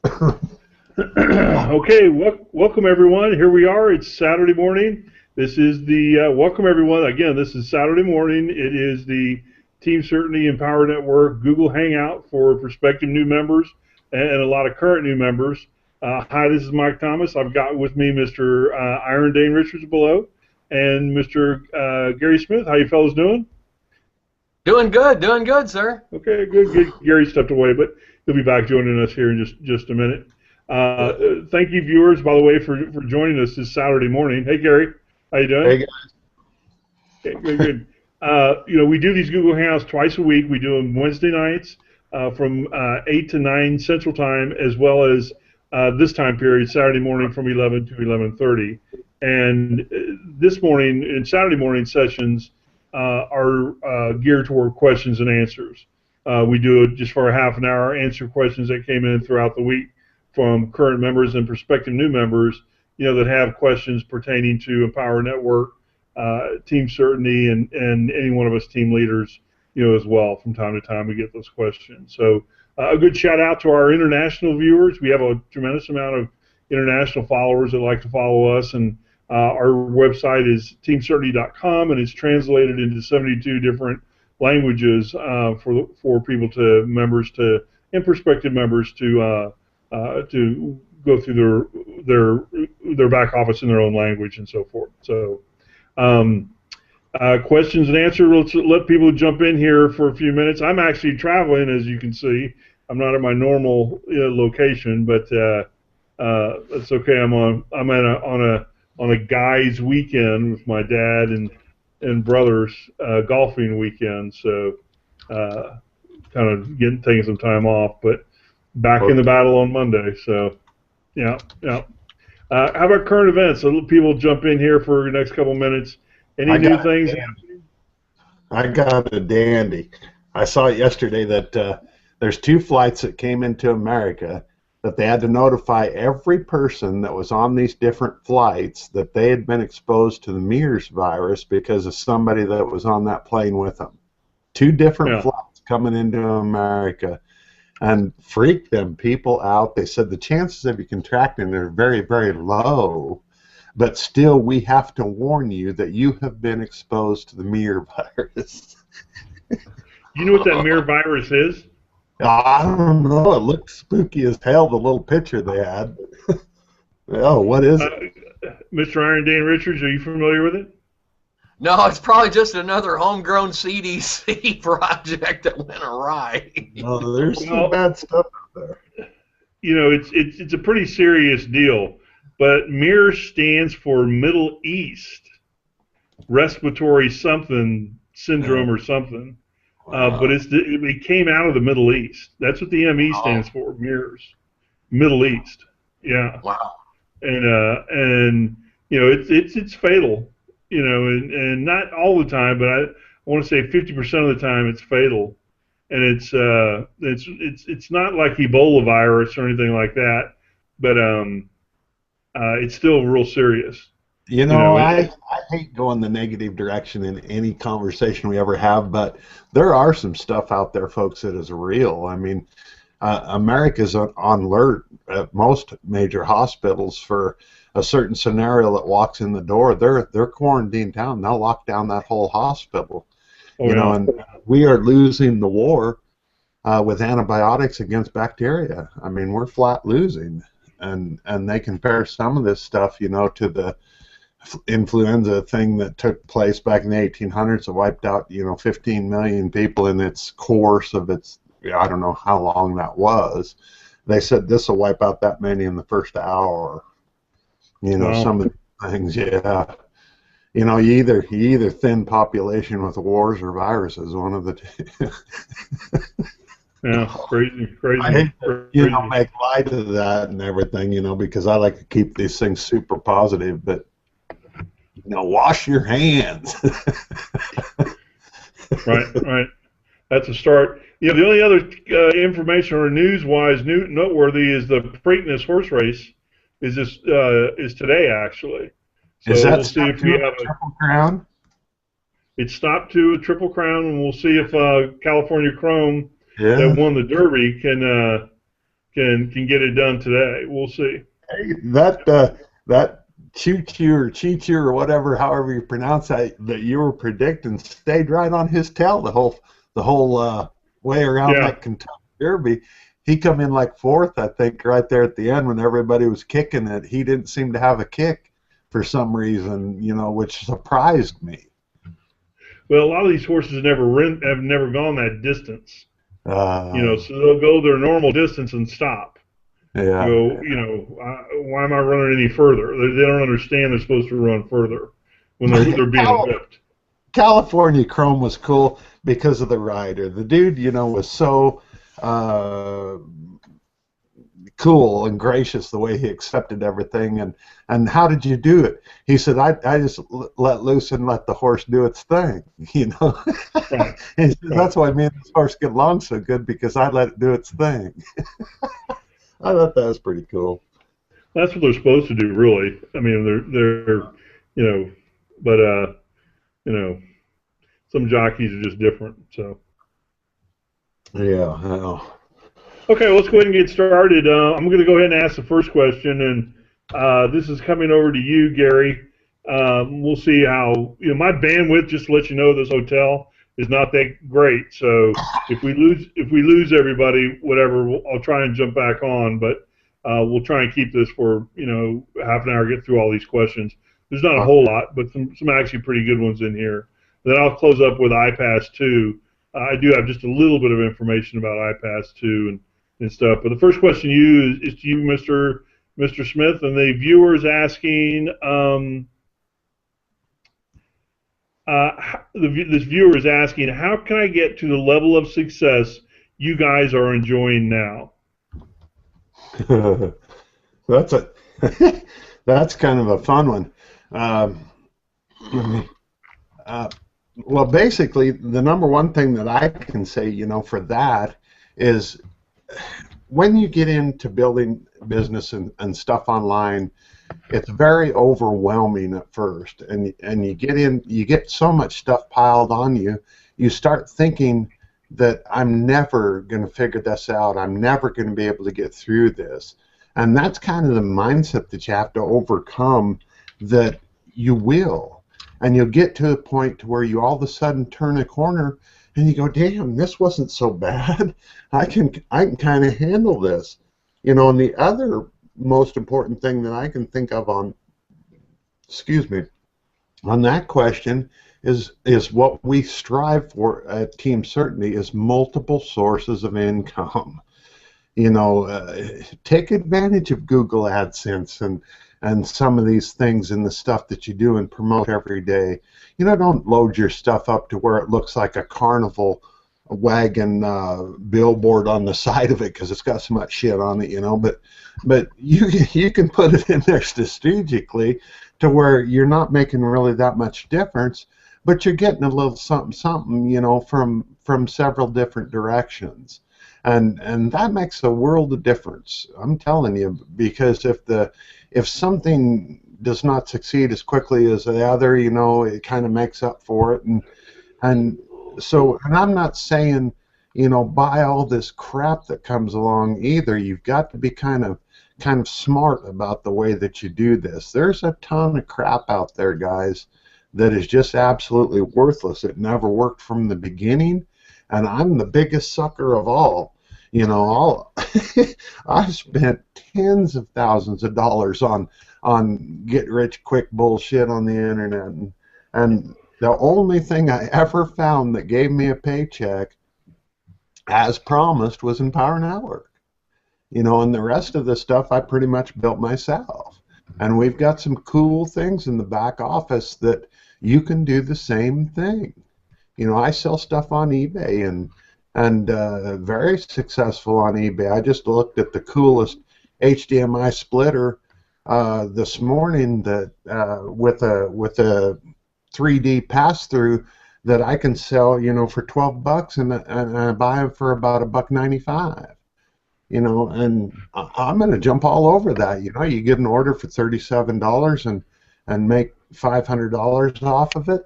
Okay, welcome everyone. Here we are. It's Saturday morning. This is the welcome everyone. Again, this is Saturday morning. It is the Team Certainty and Power Network Google Hangout for prospective new members and a lot of current new members. Hi, this is Mike Thomas. I've got with me Mr. Iron Dane Richards below and Mr. Gary Smith. How you fellas doing? Doing good, sir. Okay, good. Gary stepped away, but he'll be back joining us here in just a minute. Thank you, viewers, by the way, for joining us this Saturday morning. Hey, Gary, how you doing? Hey guys. Okay, good. We do these Google Hangouts twice a week. We do them Wednesday nights from 8 to 9 Central Time, as well as this time period, Saturday morning from 11 to 11:30. And this morning, in Saturday morning sessions, are geared toward questions and answers. We do it just for a half an hour, answer questions that came in throughout the week from current members and prospective new members, that have questions pertaining to Empower Network, Team Certainty, and any one of us team leaders, as well. From time to time, we get those questions. So a good shout out to our international viewers. We have a tremendous amount of international followers that like to follow us, and our website is teamcertainty.com, and it's translated into 72 different languages for people and prospective members to go through their back office in their own language and so forth. So, questions and answers. Let's let people jump in here for a few minutes. I'm actually traveling, as you can see. I'm not at my normal location, but it's okay. On a guys' weekend with my dad and brothers, golfing weekend. So, kind of taking some time off, but back in the battle on Monday. So, yeah. How about current events? So people jump in here for the next couple minutes. Any new things? I got a dandy. I saw it yesterday that there's 2 flights that came into America that they had to notify every person that was on these different flights that they had been exposed to the MERS virus because of somebody that was on that plane with them. 2 different flights coming into America, and freaked them people out. They said the chances of you contracting are very, very low, but still we have to warn you that you have been exposed to the MERS virus. You know what that MERS virus is? I don't know. It looked spooky as hell, the little picture they had. Oh, what is it? Mr. Iron Dane Richards, are you familiar with it? No, it's probably just another homegrown CDC project that went awry. No, there's some bad stuff out there. It's a pretty serious deal, but MERS stands for Middle East Respiratory something syndrome or something. But it came out of the Middle East. That's what the ME stands for, MERS, Middle East. Yeah. Wow. And it's fatal. And not all the time, but I want to say 50% of the time it's fatal. And it's not like Ebola virus or anything like that, but it's still real serious. I hate going the negative direction in any conversation we ever have, but there are some stuff out there, folks, that is real. I mean, America's on alert at most major hospitals for a certain scenario that walks in the door. They're quarantined down. They'll lock down that whole hospital. And we are losing the war with antibiotics against bacteria. I mean, we're flat losing, and they compare some of this stuff, to the influenza thing that took place back in the 1800s that wiped out 15 million people in its course of its, I don't know how long that was. They said this will wipe out that many in the first hour. Some of the things, you either thin population with wars or viruses, one of the two. Yeah, crazy. I hate to, make light of that and everything, because I like to keep these things super positive, but wash your hands. Right. That's a start. The only other information or news-wise noteworthy is the Preakness horse race is today actually. So is that we'll see if we have a Triple Crown? It stopped to a Triple Crown, and we'll see if California Chrome Yeah. that won the Derby can can get it done today. We'll see. Hey, that choo-choo or chee-choo or whatever, however you pronounce that you were predicting, stayed right on his tail the whole way around Yeah. that Kentucky Derby. He come in like fourth, I think, right there at the end when everybody was kicking it. He didn't seem to have a kick for some reason, which surprised me. Well, a lot of these horses have never gone that distance. Uh, So they'll go their normal distance and stop. yeah. Why am I running any further? They don't understand they're supposed to run further when they're being whipped. California Chrome was cool because of the rider. The dude, was so cool and gracious the way he accepted everything. And how did you do it? He said, I just let loose and let the horse do its thing. Right. And he said, that's why me and this horse get along so good, because I let it do its thing. I thought that was pretty cool. That's what they're supposed to do, really. I mean, but some jockeys are just different. So. Yeah. Well. Okay, let's go ahead and get started. I'm going to go ahead and ask the first question, and this is coming over to you, Gary. We'll see how my bandwidth. Just to let you know, this hotel is not that great. So if we lose everybody, whatever, I'll try and jump back on. But we'll try and keep this for half an hour. Get through all these questions. There's not a whole lot, but some actually pretty good ones in here. Then I'll close up with iPass 2. I do have just a little bit of information about iPass 2 and stuff. But the first question is to you, Mr. Smith, and the viewer is asking. This viewer is asking, how can I get to the level of success you guys are enjoying now? That's kind of a fun one. Well, basically, the number one thing that I can say, for that is when you get into building business and stuff online, it's very overwhelming at first, and you get so much stuff piled on you, you start thinking that I'm never going to figure this out, I'm never going to be able to get through this. And that's kind of the mindset that you have to overcome, that you will. And you'll get to a point to where you all of a sudden turn a corner and you go, damn, this wasn't so bad. I can kind of handle this. And the other most important thing that I can think of on that question is what we strive for at Team Certainty is multiple sources of income. Take advantage of Google AdSense and some of these things and the stuff that you do and promote every day. Don't load your stuff up to where it looks like a carnival wagon billboard on the side of it because it's got so much shit on it, but you can put it in there strategically to where you're not making really that much difference, but you're getting a little something, from several different directions. And that makes a world of difference. I'm telling you, because if something does not succeed as quickly as the other, it kind of makes up for it. And I'm not saying, buy all this crap that comes along either. You've got to be kind of smart about the way that you do this. There's a ton of crap out there, guys, that is just absolutely worthless. It never worked from the beginning, and I'm the biggest sucker of all. I've spent tens of thousands of dollars on get-rich-quick bullshit on the internet, and the only thing I ever found that gave me a paycheck, as promised, was Empower Network. And the rest of the stuff I pretty much built myself. And we've got some cool things in the back office that you can do the same thing. I sell stuff on eBay and very successful on eBay. I just looked at the coolest HDMI splitter this morning that with a 3D pass-through that I can sell, for $12, and I buy them for about $1.95. And I'm going to jump all over that. You get an order for $37 and make $500 off of it.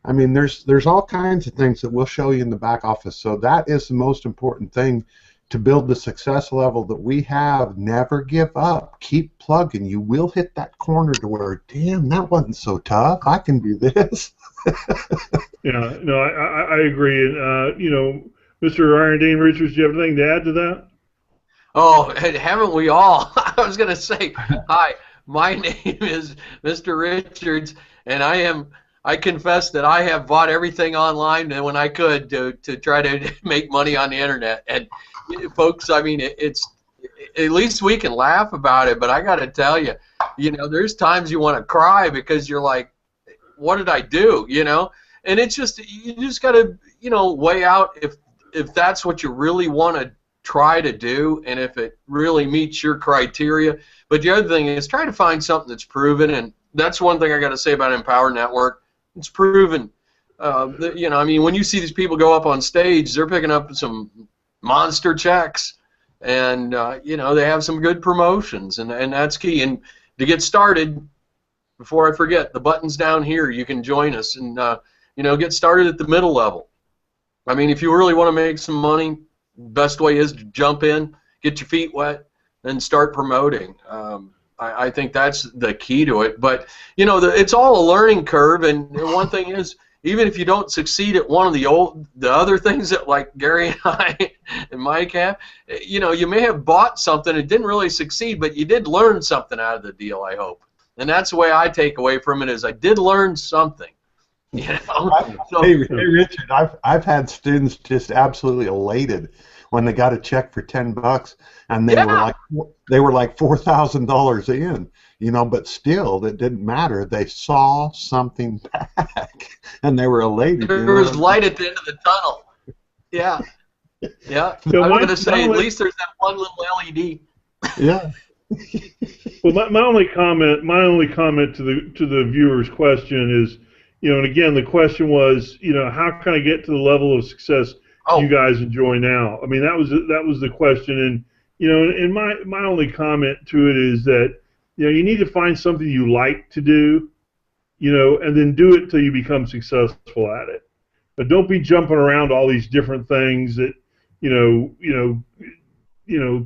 I mean, there's all kinds of things that we'll show you in the back office. So that is the most important thing. to build the success level that we have, never give up. Keep plugging. You will hit that corner to where, damn, that wasn't so tough. I can do this. Yeah, no, I agree. And, Mr. Iron Dane Richards, do you have anything to add to that? Oh, haven't we all? I was going to say, hi, my name is Mr. Richards, and I confess that I have bought everything online when I could to try to make money on the internet. And folks, I mean, it's at least we can laugh about it, but I got to tell you, there's times you want to cry because you're like, what did I do? And it's just, you just got to, weigh out if that's what you really want to try to do, and if it really meets your criteria. But the other thing is try to find something that's proven, and that's one thing I got to say about Empower Network. It's proven. I mean, when you see these people go up on stage, they're picking up some monster checks, and they have some good promotions, and that's key. And to get started, before I forget, the button's down here. You can join us and get started at the middle level. I mean, if you really want to make some money, best way is to jump in, get your feet wet, and start promoting. I think that's the key to it. But it's all a learning curve. And one thing is, even if you don't succeed at one of the other things that like Gary and I and Mike have, you may have bought something and didn't really succeed, but you did learn something out of the deal, I hope. And that's the way I take away from it, is I did learn something. So, hey, Richard, I've had students just absolutely elated when they got a check for $10 and they were like $4,000 in, but still that didn't matter. They saw something back and they were elated. There was light at the end of the tunnel. Yeah. So I was going to say, at least there's that one little LED. Yeah. Well, my only comment to the viewer's question is, and again, the question was, how can I get to the level of success you guys enjoy now? I mean, that was the question, and my only comment to it is that you need to find something you like to do, and then do it till you become successful at it. But don't be jumping around all these different things that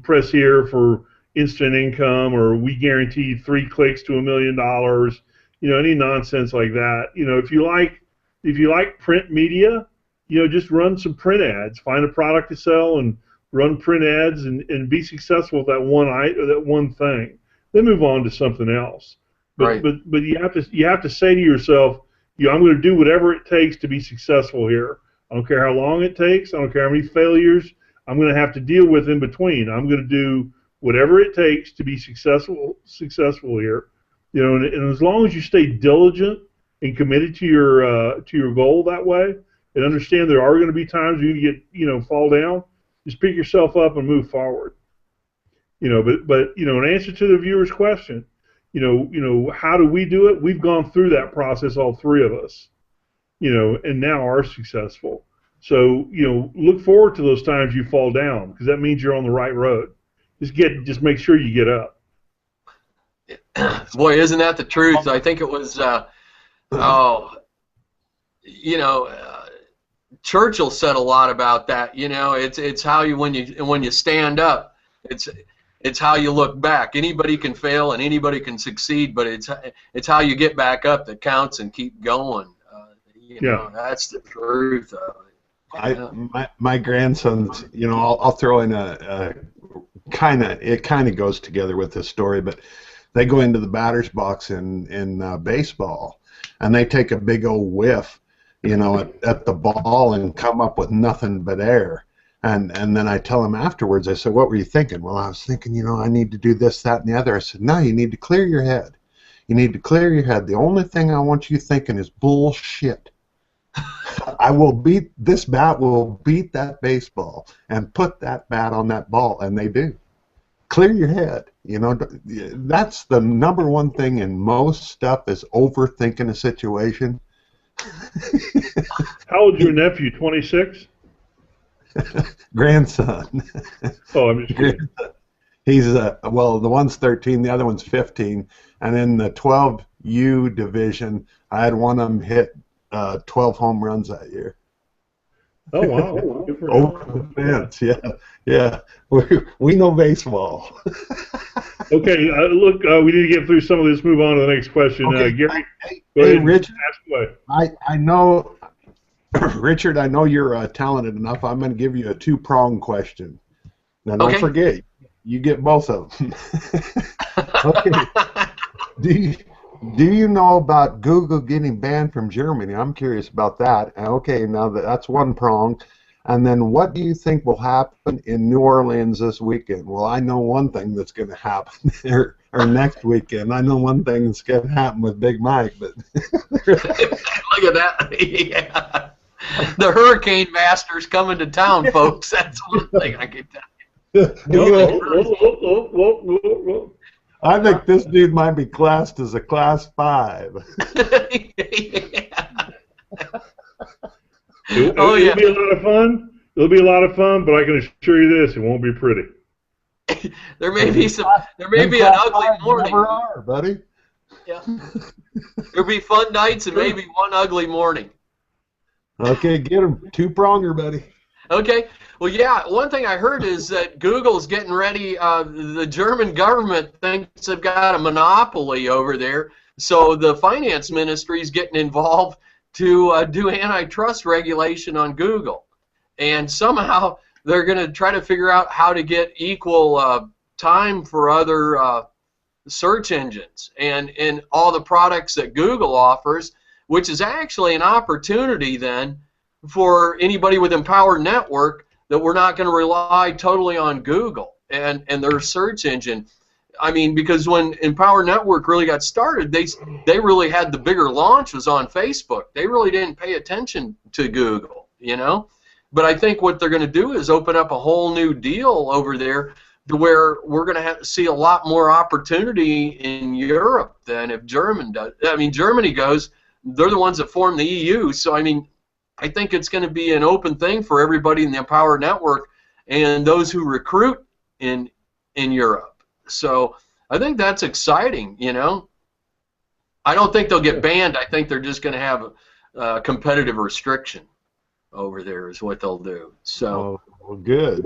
press here for instant income, or we guarantee 3 clicks to $1 million. Any nonsense like that. If you like print media, just run some print ads. Find a product to sell and run print ads and be successful with that one thing. Then move on to something else. But you have to say to yourself, I'm going to do whatever it takes to be successful here. I don't care how long it takes. I don't care how many failures I'm going to have to deal with in between. I'm going to do whatever it takes to be successful here. And as long as you stay diligent and committed to your goal that way, and understand there are going to be times you get fall down, just pick yourself up and move forward. But in answer to the viewer's question, how do we do it? We've gone through that process, all three of us, and now are successful. So look forward to those times you fall down, because that means you're on the right road. Just make sure you get up. Boy, isn't that the truth? I think it was, Churchill said a lot about that. It's how you when you stand up, it's how you look back. Anybody can fail and anybody can succeed, but it's how you get back up that counts and keep going. That's the truth of it. My grandsons, I'll throw in it kind of goes together with this story, but they go into the batter's box in baseball, and they take a big old whiff, at the ball and come up with nothing but air. And then I tell them afterwards, I said, what were you thinking? Well, I was thinking, I need to do this, that, and the other. I said, no, you need to clear your head. You need to clear your head. The only thing I want you thinking is bullshit. This bat will beat that baseball and put that bat on that ball, and they do. Clear your head. That's the number one thing in most stuff, is overthinking a situation. How old is your nephew? 26? Grandson. Oh, I'm just kidding. He's the one's 13, the other one's 15, and in the 12U division, I had one of them hit 12 home runs that year. Oh wow. Good for him. Over the fence, yeah, yeah. We know baseball. Okay, look, we need to get through some of this. Move on to the next question. Okay, Gary, hey, go ahead and Richard, ask away. I know, Richard, I know you're talented enough. I'm going to give you a two-pronged question. Now, don't Okay. forget, you get both of them. Okay. Do you know about Google getting banned from Germany? I'm curious about that. Okay, now that's one prong. And then what do you think will happen in New Orleans this weekend? Well, I know one thing that's going to happen there, or next weekend. I know one thing that's going to happen with Big Mike. But Look at that. Yeah. The Hurricane Master's coming to town, folks. That's one thing I can tell Whoa. I think this dude might be classed as a class 5. Oh, yeah. It'll be a lot of fun. It'll be a lot of fun, but I can assure you this: it won't be pretty. There may be an ugly morning. Never are, buddy. Yeah. There'll be fun nights and maybe one ugly morning. Okay, get him. Two-pronger, buddy. Okay. Well, yeah, one thing I heard is that Google's getting ready. The German government thinks they've got a monopoly over there, so the finance ministry is getting involved to do antitrust regulation on Google. And somehow they're going to try to figure out how to get equal time for other search engines and all the products that Google offers, which is actually an opportunity then for anybody with Empower Network that we're not going to rely totally on Google and their search engine. I mean, because when Empower Network really got started, they really had the bigger launch was on Facebook. They really didn't pay attention to Google, you know. But I think what they're going to do is open up a whole new deal over there to where we're going to have to see a lot more opportunity in Europe than if Germany does. I mean, Germany goes, they're the ones that form the EU, so I mean, I think it's going to be an open thing for everybody in the Empower Network and those who recruit in Europe. So I think that's exciting, you know. I don't think they'll get banned. I think they're just going to have a competitive restriction over there is what they'll do. So well, good.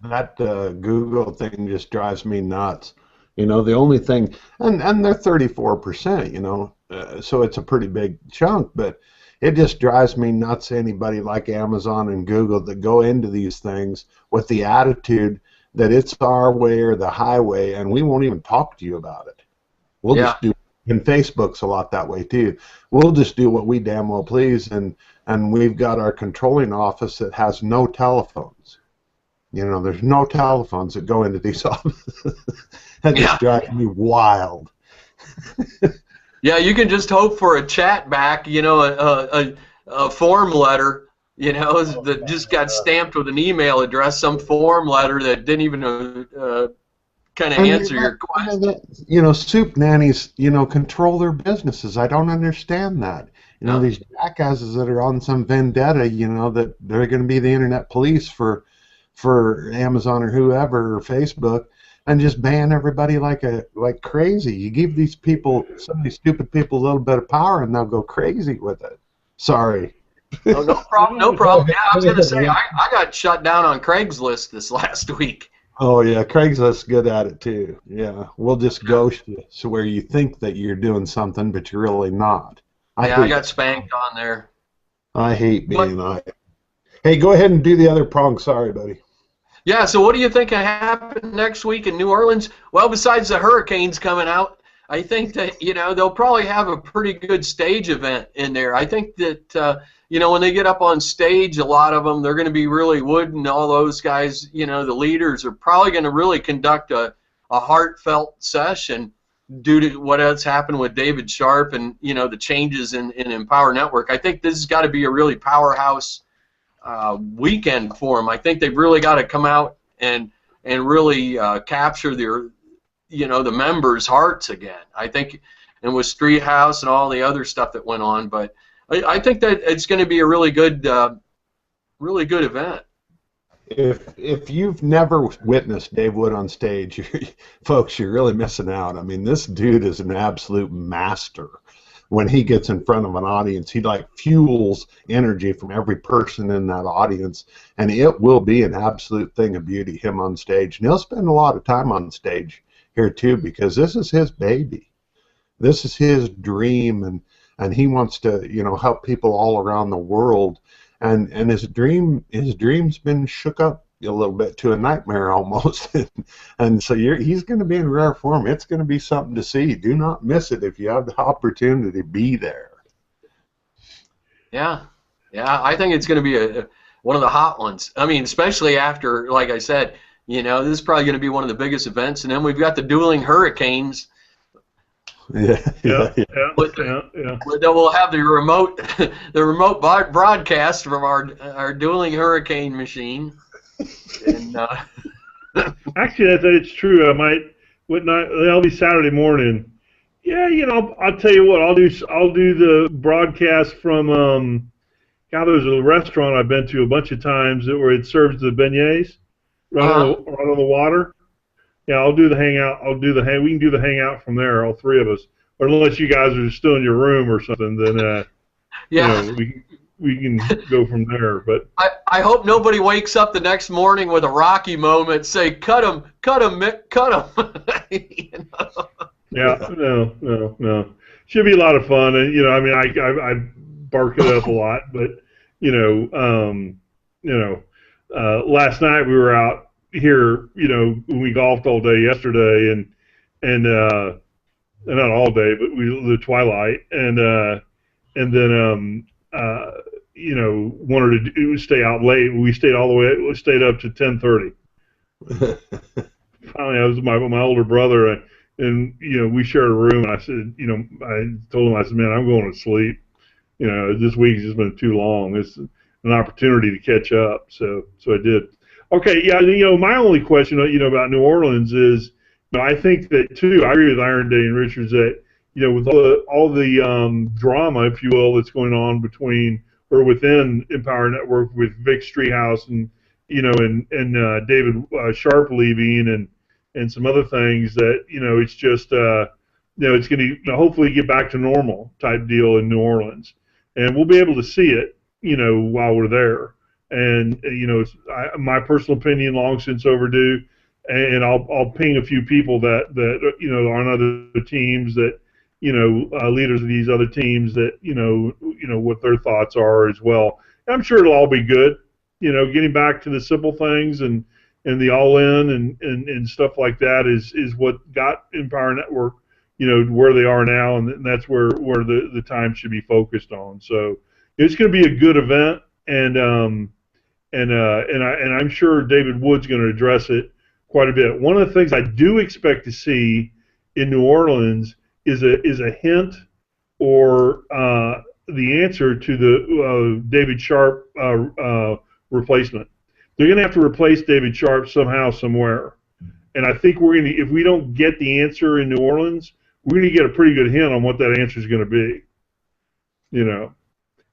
That Google thing just drives me nuts. You know, the only thing, and they're 34%. You know, so it's a pretty big chunk, but it just drives me nuts. Anybody like Amazon and Google that go into these things with the attitude that it's our way or the highway, and we won't even talk to you about it. We'll just do. And Facebook's a lot that way too. We'll just do what we damn well please, and we've got our controlling office that has no telephones. You know, there's no telephones that go into these offices. That just drives me wild. Yeah, you can just hope for a chat back, you know, a form letter, you know, that just got stamped with an email address, some form letter that didn't even kind of answer your question. You know, soup nannies, you know, control their businesses. I don't understand that. You know, these jackasses that are on some vendetta, you know, that they're going to be the internet police for Amazon or whoever or Facebook, and just ban everybody like crazy. You give these people, some of these stupid people, a little bit of power, and they'll go crazy with it. Sorry. Oh, no problem. No problem. Yeah, I was going to say I got shut down on Craigslist this last week. Oh yeah, Craigslist's good at it too. Yeah, we'll just ghost you, so where you think that you're doing something, but you're really not. I got spanked on there. I hate being Hey, go ahead and do the other prong. Sorry, buddy. Yeah. So what do you think will happen next week in New Orleans? Well, besides the hurricanes coming out, I think that they'll probably have a pretty good stage event in there. I think that when they get up on stage, a lot of them, they're going to be really Wood and all those guys, the leaders are probably going to really conduct a heartfelt session due to what has happened with David Sharp and, the changes in Empower Network. I think this has got to be a really powerhouse weekend for them. I think they've really got to come out and really capture their, the members' hearts again. I think, and with Street House and all the other stuff that went on, but I think that it's going to be a really good event. If you've never witnessed Dave Wood on stage, folks, you're really missing out. I mean, this dude is an absolute master when he gets in front of an audience, he like fuels energy from every person in that audience, and it will be an absolute thing of beauty, him on stage. And he'll spend a lot of time on stage here too, because this is his baby. This is his dream, and he wants to, you know, help people all around the world. And his dream's been shook up a little bit to a nightmare almost. And so he's going to be in rare form. It's going to be something to see. Do not miss it if you have the opportunity. Be there. Yeah, I think it's going to be one of the hot ones. I mean, especially after, like I said, you know, this is probably going to be one of the biggest events. And then we've got the dueling hurricanes. Yeah. We'll have the remote broadcast from our dueling hurricane machine. And, actually, it's true. That'll be Saturday morning. Yeah, you know, I'll tell you what. I'll do the broadcast from. God, there's a restaurant I've been to a bunch of times where it serves the beignets right on the water. Yeah, I'll do the hangout. We can do the hangout from there, all three of us. Or unless you guys are still in your room or something, then yeah, you know, we can go from there. But I hope nobody wakes up the next morning with a Rocky moment. Say, cut him, Mick, cut him. You know? Yeah, no. Should be a lot of fun, and you know, I mean, I bark it up a lot, but you know, last night we were out here, you know, we golfed all day yesterday, and not all day, but the twilight, and then you know, wanted to stay out late. We stayed stayed up to 10:30. Finally, I was my older brother, and you know, we shared a room, and I said, you know, I told him, I said, man, I'm going to sleep. You know, this week's just been too long. It's an opportunity to catch up, so I did. Okay, yeah, you know, my only question, you know, about New Orleans is, you know, I think that too. I agree with Iron Day and Richards that, you know, with all the drama, if you will, that's going on between or within Empower Network with Vic Streethouse and, you know, and David Sharp leaving and some other things that, you know, it's just you know, it's going to, you know, hopefully get back to normal type deal in New Orleans, and we'll be able to see it, you know, while we're there. And you know, it's my personal opinion, long since overdue. And I'll ping a few people that you know, on other teams that, you know, leaders of these other teams that, you know what their thoughts are as well. And I'm sure it'll all be good. You know, getting back to the simple things and the all in and stuff like that is what got Empower Network, you know, where they are now, and that's where the time should be focused on. So it's going to be a good event, and I'm sure David Wood's going to address it quite a bit. One of the things I do expect to see in New Orleans is a hint or the answer to the David Sharp replacement. They're going to have to replace David Sharp somehow, somewhere. And I think if we don't get the answer in New Orleans, we're going to get a pretty good hint on what that answer is going to be. You know,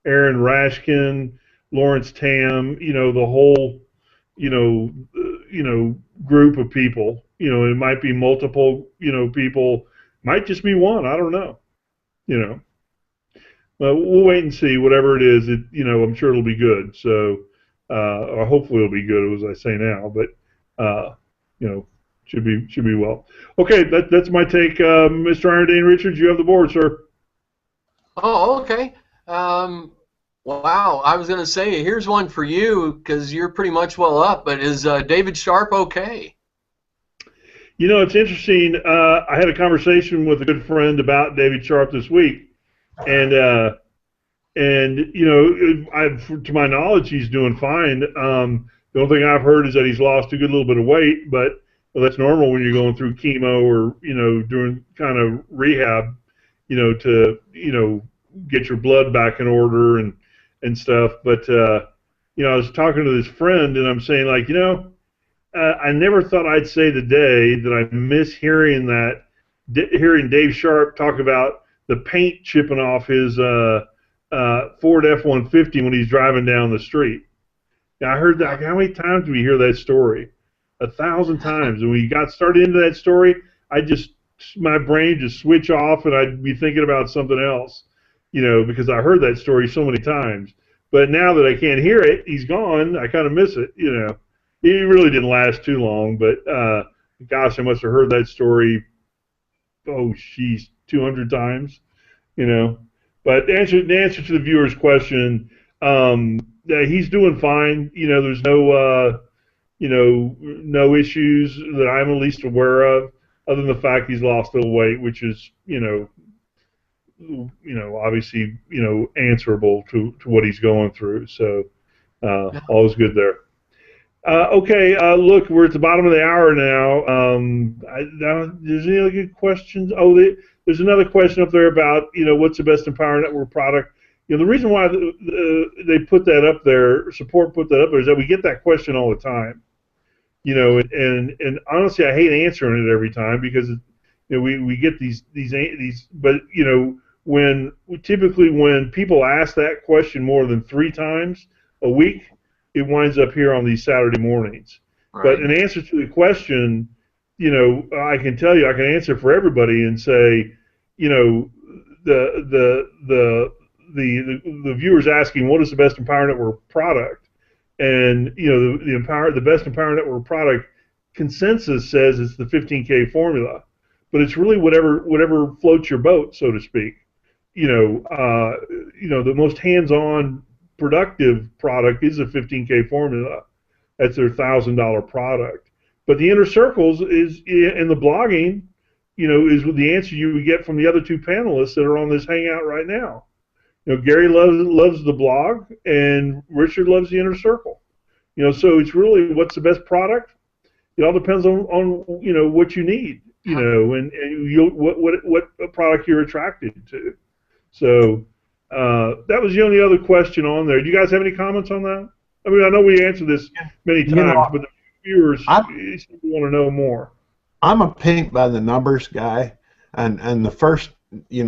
Aaron Rashkin, Lawrence Tam, you know, the whole, you know, group of people. You know, it might be multiple, you know, people, might just be one. I don't know. You know, we'll wait and see. Whatever it is, you know, I'm sure it'll be good. So, or hopefully it'll be good, as I say now. But, you know, should be well. Okay, that's my take, Mr. Iron Dane Richards. You have the board, sir. Oh, okay. Wow, I was going to say, here's one for you because you're pretty much well up, but is David Sharp okay? You know, it's interesting. I had a conversation with a good friend about David Sharp this week, and you know, to my knowledge, he's doing fine. The only thing I've heard is that he's lost a good little bit of weight, but well, that's normal when you're going through chemo or, you know, doing kind of rehab, you know, to, you know, get your blood back in order and stuff. But you know, I was talking to this friend, and I'm saying, like, you know, I never thought I'd say the day that I miss hearing Dave Sharp talk about the paint chipping off his Ford F-150 when he's driving down the street. Yeah, I heard that. How many times do we hear that story? 1,000 times. And when you got started into that story, I just my brain just switch off and I'd be thinking about something else, because I heard that story so many times. But now that I can't hear it, he's gone. I kind of miss it. It really didn't last too long, but gosh, I must have heard that story. Oh, she's 200 times. But the answer to the viewer's question, yeah, he's doing fine. There's no issues that I'm at least aware of, other than the fact he's lost a little weight, which is, obviously, answerable to what he's going through. So, all's good there. Okay, look, we're at the bottom of the hour now. There's any other good questions? Oh, there's another question up there about, what's the best Empower Network product? The reason why they put that up there, support put that up there, is that we get that question all the time. And honestly, I hate answering it every time because, we get these, but, when people ask that question more than 3 times a week, it winds up here on these Saturday mornings. Right. But in answer to the question, I can tell you, I can answer for everybody and say, the viewer's asking what is the best Empower Network product, and the best Empower Network product consensus says it's the 15K formula, but it's really whatever floats your boat, so to speak. The most hands-on productive product is a 15K formula. That's their $1,000 product. But the inner circles is, and the blogging, is the answer you would get from the other 2 panelists that are on this hangout right now. Gary loves the blog, and Richard loves the inner circle. So it's really what's the best product. It all depends on what you need, and what product you're attracted to. So that was the only other question on there. Do you guys have any comments on that? I mean, I know we answered this many times, but the viewers seem to want to know more. I'm a paint by the numbers guy, and the first you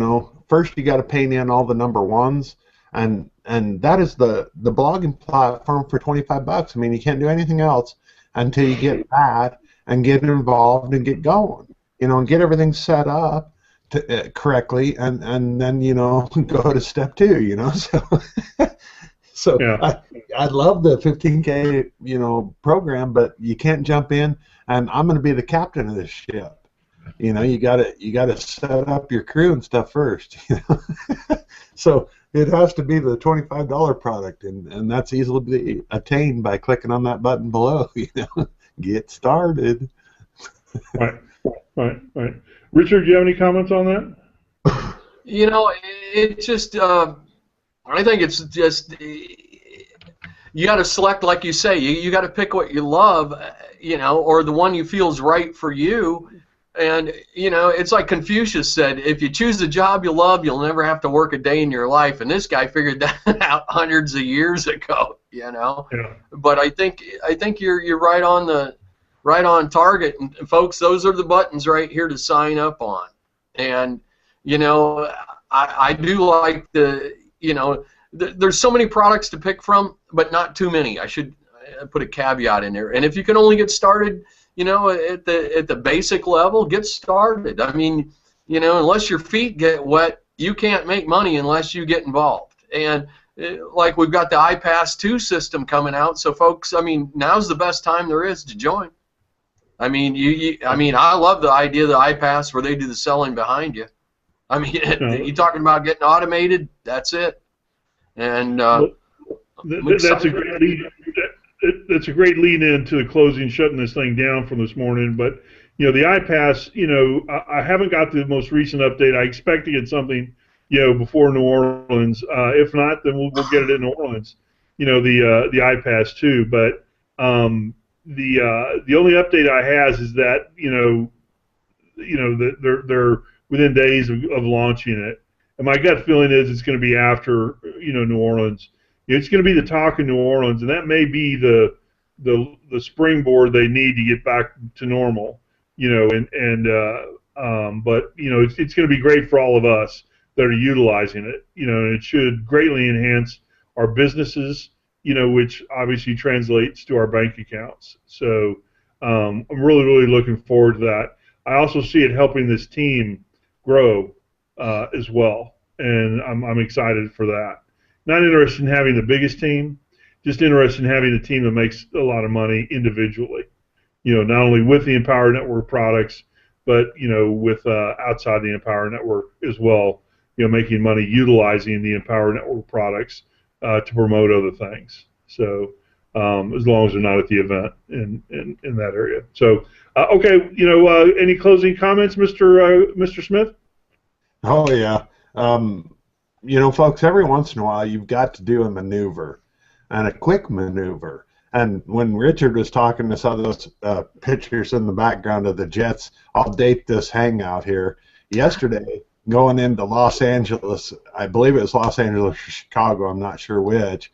got to paint in all the number ones, and that is the blogging platform for $25. I mean, you can't do anything else until you get that and get involved and get going, and get everything set up correctly, and then go to step 2, so yeah. I love the 15K program, but you can't jump in and I'm going to be the captain of this ship. You gotta set up your crew and stuff first. So it has to be the $25 product, and that's easily attained by clicking on that button below. Get started. Right. Richard, do you have any comments on that? It just I think it's just you got to select, like you say, you got to pick what you love, or the one you feel is right for you. And, it's like Confucius said, if you choose the job you love, you'll never have to work a day in your life. And this guy figured that out hundreds of years ago, Yeah. But I think you're right on target. And folks, those are the buttons right here to sign up on. And, I do like there's so many products to pick from, but not too many. I should put a caveat in there. And if you can only get started, at the basic level, get started. I mean, unless your feet get wet, you can't make money unless you get involved. And like we've got the iPass 2 system coming out, so folks, I mean, now's the best time there is to join. I mean, I love the idea of the iPass where they do the selling behind you. I mean, you talking about getting automated? That's it. And that's a great lead. That's a great lead into the closing, shutting this thing down from this morning. But the iPass, I haven't got the most recent update. I expect to get something, before New Orleans. If not, then we'll get it in New Orleans. The iPass 2. But the only update I has is that that they're within days of launching it. And my gut feeling is it's going to be after New Orleans. It's going to be the talk in New Orleans, and that may be the springboard they need to get back to normal. But it's going to be great for all of us that are utilizing it. And it should greatly enhance our businesses. Which obviously translates to our bank accounts. So I'm really looking forward to that. I also see it helping this team grow as well, and I'm excited for that. Not interested in having the biggest team, just interested in having a team that makes a lot of money individually. Not only with the Empower Network products, but with outside the Empower Network as well. Making money utilizing the Empower Network products to promote other things. So as long as they're not at the event in that area. So okay, any closing comments, Mr. Smith? Oh yeah. Folks, every once in a while you've got to do a maneuver, and a quick maneuver. And when Richard was talking, I saw those pictures in the background of the jets. I'll date this hangout here. Yesterday, going into Los Angeles, I believe it was Los Angeles or Chicago, I'm not sure which,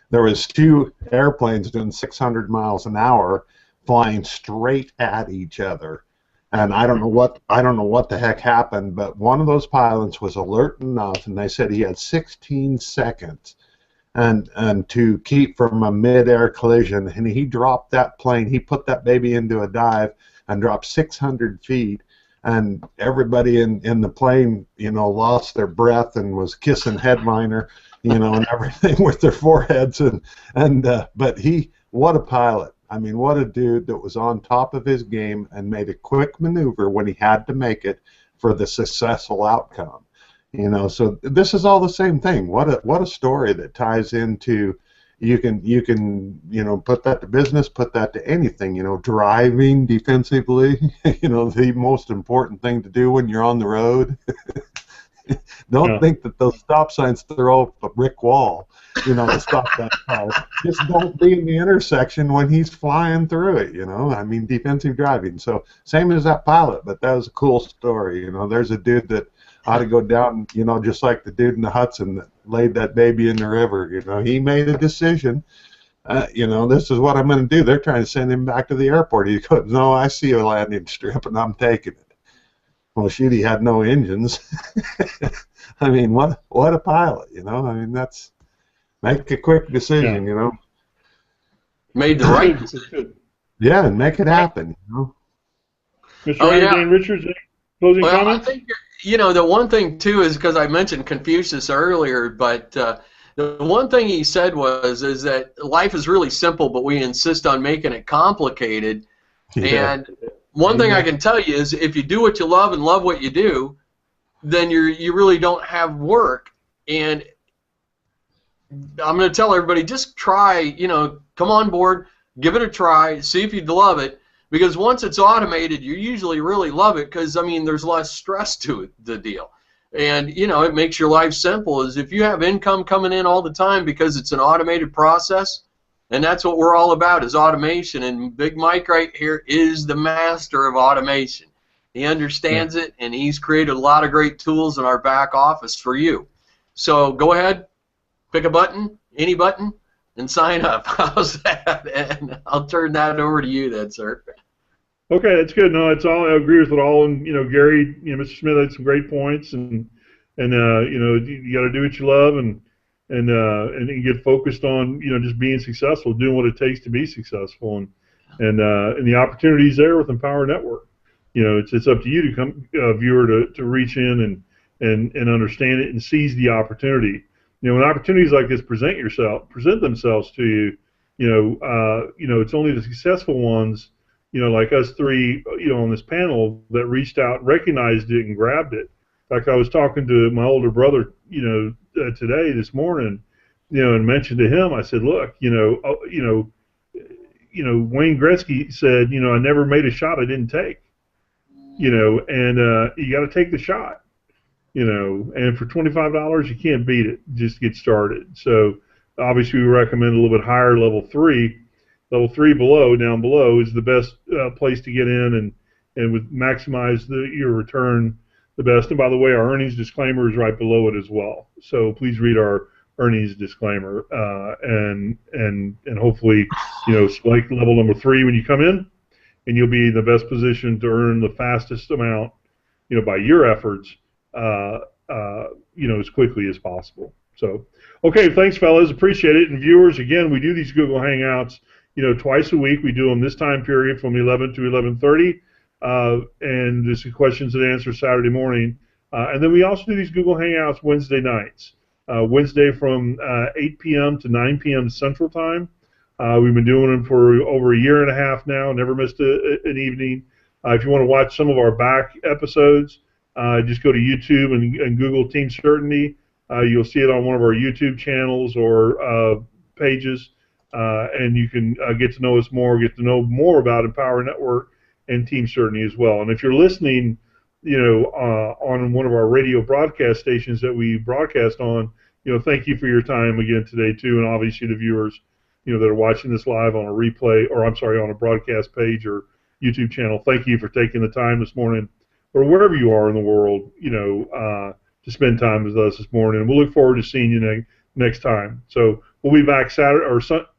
there was 2 airplanes doing 600 miles an hour flying straight at each other. And I don't know what the heck happened, but one of those pilots was alert enough, and they said he had 16 seconds and to keep from a mid-air collision, and he dropped that plane. He put that baby into a dive and dropped 600 feet, and everybody in the plane, lost their breath and was kissing headliner, and everything with their foreheads, but what a pilot. I mean, what a dude that was on top of his game and made a quick maneuver when he had to make it for the successful outcome. So this is all the same thing. What a story that ties into, you can put that to business, put that to anything, driving defensively, the most important thing to do when you're on the road. Don't think that those stop signs throw up a brick wall, to stop that car. Just don't be in the intersection when he's flying through it, I mean, defensive driving. So same as that pilot, but that was a cool story. There's a dude that ought to go down, just like the dude in the Hudson that laid that baby in the river. He made a decision. This is what I'm going to do. They're trying to send him back to the airport. He goes, no, I see a landing strip, and I'm taking it. Well, shoot, he had no engines. I mean, what a pilot, I mean, that's, make a quick decision, Made the right decision. Yeah, and make it happen, Mr. Dane Richards, any closing comments? I think, the one thing, too, is because I mentioned Confucius earlier, but the one thing he said is that life is really simple, but we insist on making it complicated. Yeah. And one thing I can tell you is if you do what you love and love what you do, then you really don't have work. And I'm going to tell everybody, just try, come on board, give it a try, see if you love it. Because once it's automated, you usually really love it because, I mean, there's less stress to it, the deal. And, it makes your life simple. Is if you have income coming in all the time because it's an automated process, and that's what we're all about is automation. And Big Mike right here is the master of automation. He understands it, and he's created a lot of great tools in our back office for you. So go ahead, pick a button, any button, and sign up. How's that? And I'll turn that over to you then, sir. Okay, that's good. No, it's all, I agree with it all. And Gary, Mr. Smith had some great points, and you got to do what you love, and get focused on just being successful, doing what it takes to be successful, and the opportunities there with Empower Network. It's up to you to come, viewer, to reach in and understand it and seize the opportunity. When opportunities like this present themselves to you, it's only the successful ones, like us three, on this panel that reached out, recognized it, and grabbed it. In fact, I was talking to my older brother, this morning, and mentioned to him, I said, look, Wayne Gretzky said, I never made a shot I didn't take, and you got to take the shot. And for $25, you can't beat it. Just get started. So obviously we recommend a little bit higher level 3. Level 3 down below is the best place to get in and would maximize your return the best. And by the way, our earnings disclaimer is right below it as well. So please read our earnings disclaimer and hopefully select level number 3 when you come in, and you'll be in the best position to earn the fastest amount by your efforts. As quickly as possible. So, okay, thanks, fellas. Appreciate it. And viewers, again, we do these Google Hangouts, twice a week. We do them this time period from 11 to 11:30. and there's questions and answers Saturday morning. And then we also do these Google Hangouts Wednesday nights. Wednesday from 8 p.m. to 9 p.m. Central Time. We've been doing them for over a year and a half now, never missed an evening. If you want to watch some of our back episodes, just go to YouTube and Google Team Certainty. You'll see it on one of our YouTube channels or pages, and you can get to know us more, get to know more about Empower Network and Team Certainty as well. And if you're listening, on one of our radio broadcast stations that we broadcast on, thank you for your time again today too, and obviously the viewers, that are watching this live on a replay, or I'm sorry, on a broadcast page or YouTube channel. Thank you for taking the time this morning, or wherever you are in the world, to spend time with us this morning. And we'll look forward to seeing you next time. So we'll be back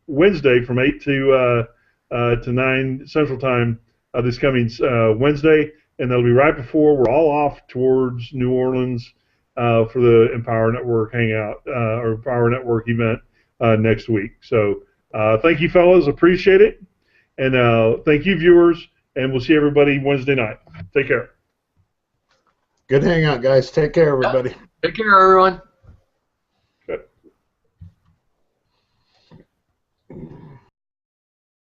Wednesday from 8 to 9 Central Time this coming Wednesday, and that'll be right before we're all off towards New Orleans for the Empower Network Hangout or Empower Network event next week. So thank you, fellas. Appreciate it. And thank you, viewers. And we'll see everybody Wednesday night. Take care. Good hangout, guys. Take care, everybody. Take care, everyone.